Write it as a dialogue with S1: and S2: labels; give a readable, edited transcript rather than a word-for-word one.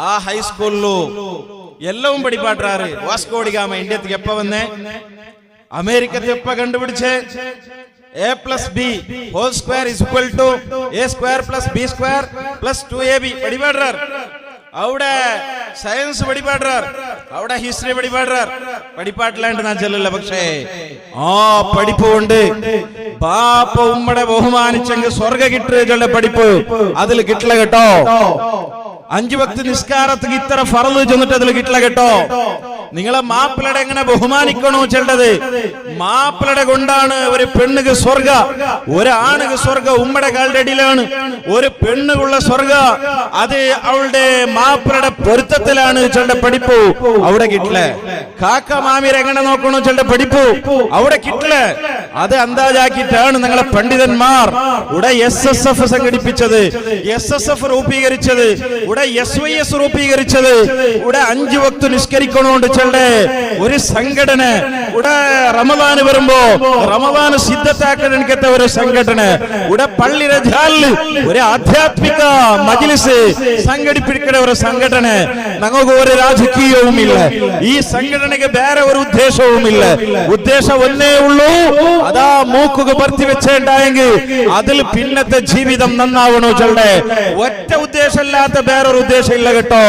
S1: ആ ഹൈസ്കൂളിലു എല്ലവും പഠിപ്പാട്ടാറ്. വാസ്കോഡിഗാമ ഇന്ത്യക്ക് എപ്പ വന്നേ, അമേരിക്കത്തെ എപ്പ കണ്ടുപിടിച്ചേ? a+b² = a²+b² + 2ab പഠിപ്പാട്ടാർ. അവിടെ സയൻസ് പഠിപ്പാട്ടാർ, അവിടെ ഹിസ്റ്ററി പഠിപ്പാട്ടാർ. പഠിപ്പാട്ടില്ലാണ്ട് ഞാൻ ചെല്ലില്ല. പക്ഷേ ആ പഠിപ്പ് കൊണ്ട് ബാപ്പ ഉമ്മടെ ബഹുമാനിച്ചെങ്കിൽ സ്വർഗ കിട്ടുക പഠിപ്പ് അതിൽ കിട്ടില്ല കേട്ടോ. 5 വക്ത് നിസ്കാരത്തിന് ഇത്ര ഫർള് ചെന്നിട്ട് അതിൽ കിട്ടില്ല കേട്ടോ. നിങ്ങളെ മാപ്പിളടെ എങ്ങനെ ബഹുമാനിക്കണോ ചെല്ലത്? മാപ്പിളടെ കൊണ്ടാണ് ഒരു പെണ്ണുക്ക് സ്വർഗ, ഒരാണുക്ക് സ്വർഗ ഉമ്മടെ കാലിന്റെ അടിയിലാണ്. ഒരു പെണ്ണുള്ള സ്വർഗ അത് അവളുടെ മാപ്പിളയുടെ പൊരുത്തത്തിലാണ് ചെണ്ട പഠിപ്പ് അവിടെ കിട്ടില്ല. കാക്ക മാമിരെ എങ്ങനെ നോക്കണോ ചെണ്ട പഠിപ്പ് അവിടെ കിട്ടില്ല. അത് അന്താജാക്കിയിട്ടാണ് നിങ്ങളെ പണ്ഡിതന്മാർ ഇവിടെ SSF സംഘടിപ്പിച്ചത്, SSF രൂപീകരിച്ചത്, ഇവിടെ SYS രൂപീകരിച്ചത്. ഇവിടെ 5 വക്ത് നിസ്കരിക്കണോണ്ട് ചെണ്ടേ ഒരു സംഘടന. ഇവിടെ റമദാന് വരുമ്പോ റമദാന് സിദ്ധത്താക്കണ ഒരു സംഘടന. ഇവിടെ പള്ളിയുടെ ജാലിൽ ഒരു ആധ്യാത്മിക മജ്ലിസ് സംഘടിപ്പിക്കുന്ന ഒരു സംഘടന. ഞങ്ങൾക്ക് ഒരു രാജകീയവുമില്ല, ഈ സംഘടനയ്ക്ക് വേറെ ഒരു ഉദ്ദേശവുമില്ല. ഉദ്ദേശം ഒന്നേ ഉള്ളൂ, അതാ മൂക്കുക ഭർത്തി വെച്ചേണ്ടായെങ്കിൽ അതിൽ പിന്നത്തെ ജീവിതം നന്നാവണോ ചെണ്ടേ. ഒറ്റ ഉദ്ദേശമില്ലാത്ത വേറൊരു ഉദ്ദേശം ഇല്ല കേട്ടോ.